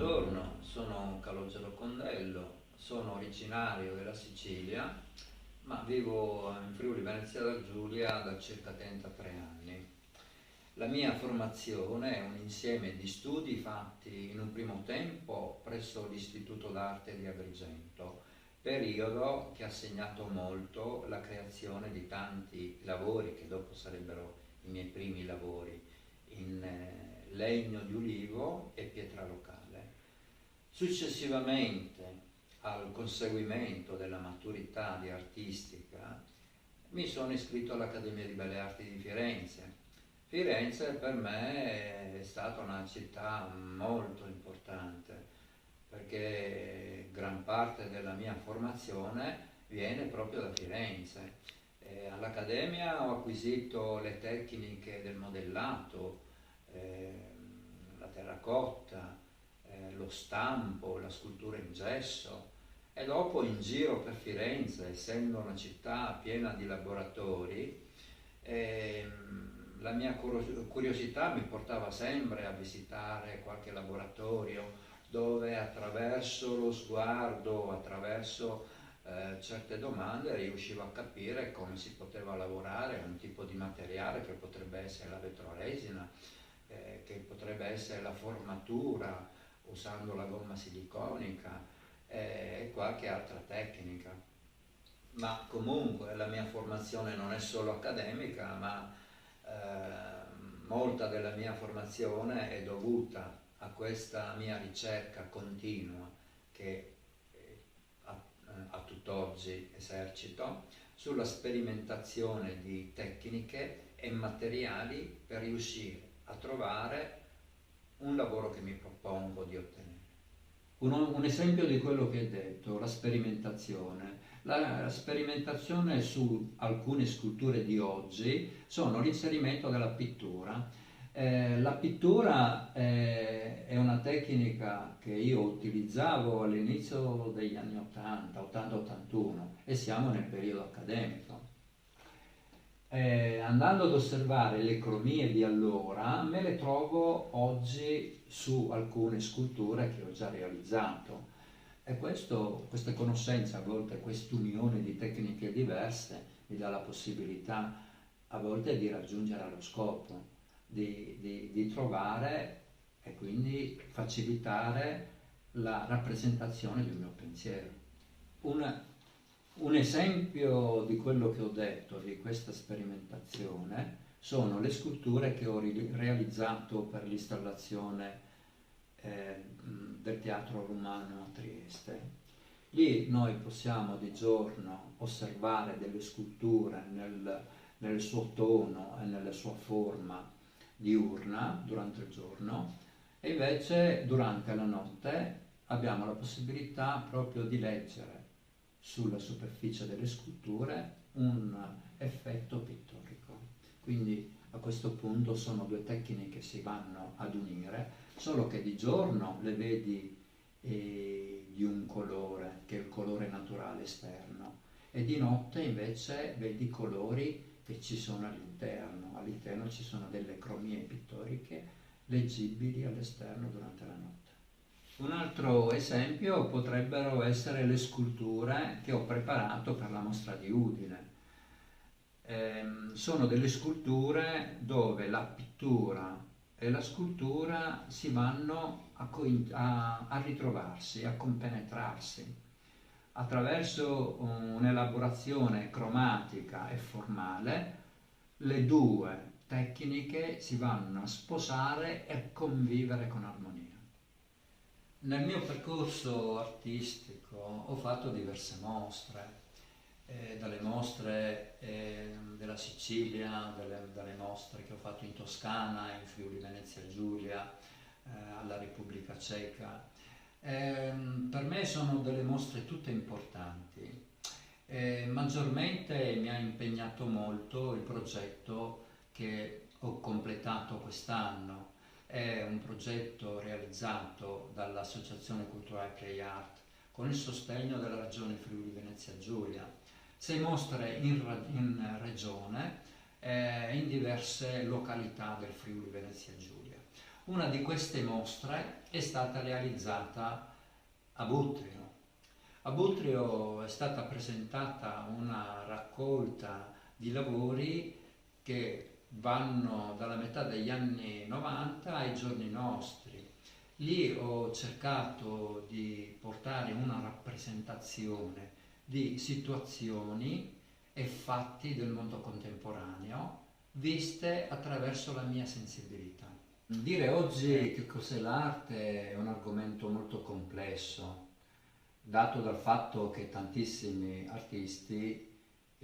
Buongiorno, sono Calogero Condello, sono originario della Sicilia, ma vivo in Friuli Venezia Giulia da circa 33 anni. La mia formazione è un insieme di studi fatti in un primo tempo presso l'Istituto d'Arte di Agrigento, periodo che ha segnato molto la creazione di tanti lavori che dopo sarebbero i miei primi lavori in legno di ulivo e pietra locale. Successivamente al conseguimento della maturità di artistica mi sono iscritto all'Accademia di Belle Arti di Firenze. Firenze per me è stata una città molto importante perché gran parte della mia formazione viene proprio da Firenze. All'Accademia ho acquisito le tecniche del modellato, la terracotta, lo stampo, la scultura in gesso, e dopo in giro per Firenze, essendo una città piena di laboratori, la mia curiosità mi portava sempre a visitare qualche laboratorio dove attraverso lo sguardo, attraverso certe domande riuscivo a capire come si poteva lavorare un tipo di materiale che potrebbe essere la vetroresina, che potrebbe essere la formatura usando la gomma siliconica e qualche altra tecnica. Ma comunque la mia formazione non è solo accademica, ma molta della mia formazione è dovuta a questa mia ricerca continua che a tutt'oggi esercito sulla sperimentazione di tecniche e materiali per riuscire a trovare un lavoro che mi propongo di ottenere. Un esempio di quello che hai detto, la sperimentazione. La sperimentazione su alcune sculture di oggi sono l'inserimento della pittura. La pittura è una tecnica che io utilizzavo all'inizio degli anni 80, 80-81 e siamo nel periodo accademico. Andando ad osservare le cromie di allora, me le trovo oggi su alcune sculture che ho già realizzato. E queste conoscenze, a volte quest'unione di tecniche diverse, mi dà la possibilità a volte di raggiungere lo scopo, di trovare e quindi facilitare la rappresentazione del mio pensiero. Un esempio di quello che ho detto, di questa sperimentazione, sono le sculture che ho realizzato per l'installazione del Teatro Romano a Trieste. Lì noi possiamo di giorno osservare delle sculture nel suo tono e nella sua forma diurna durante il giorno, e invece durante la notte abbiamo la possibilità proprio di leggere sulla superficie delle sculture un effetto pittorico. Quindi a questo punto sono due tecniche che si vanno ad unire, solo che di giorno le vedi di un colore, che è il colore naturale esterno, e di notte invece vedi colori che ci sono all'interno ci sono delle cromie pittoriche leggibili all'esterno durante la notte. Un altro esempio potrebbero essere le sculture che ho preparato per la mostra di Udine. Sono delle sculture dove la pittura e la scultura si vanno a ritrovarsi, a compenetrarsi attraverso un'elaborazione cromatica e formale. Le due tecniche si vanno a sposare e a convivere con armonia. Nel mio percorso artistico ho fatto diverse mostre, dalle mostre della Sicilia, dalle mostre che ho fatto in Toscana, in Friuli Venezia Giulia, alla Repubblica Ceca. Per me sono delle mostre tutte importanti. Maggiormente mi ha impegnato molto il progetto che ho completato quest'anno. È un progetto realizzato dall'Associazione Culturale Play Art con il sostegno della Regione Friuli Venezia Giulia. 6 mostre in regione, in diverse località del Friuli Venezia Giulia. Una di queste mostre è stata realizzata a Butrio. A Butrio è stata presentata una raccolta di lavori che vanno dalla metà degli anni 90 ai giorni nostri. Lì ho cercato di portare una rappresentazione di situazioni e fatti del mondo contemporaneo viste attraverso la mia sensibilità. Dire oggi che cos'è l'arte è un argomento molto complesso, dato dal fatto che tantissimi artisti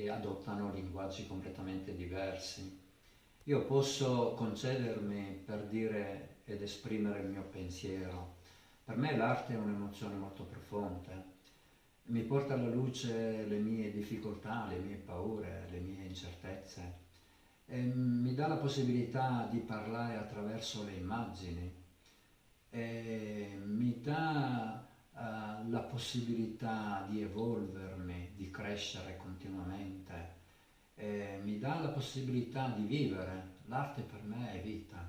adottano linguaggi completamente diversi. Io posso concedermi per dire ed esprimere il mio pensiero. Per me l'arte è un'emozione molto profonda, mi porta alla luce le mie difficoltà, le mie paure, le mie incertezze e mi dà la possibilità di parlare attraverso le immagini e mi dà la possibilità di evolvermi, di crescere continuamente, mi dà la possibilità di vivere. L'arte per me è vita.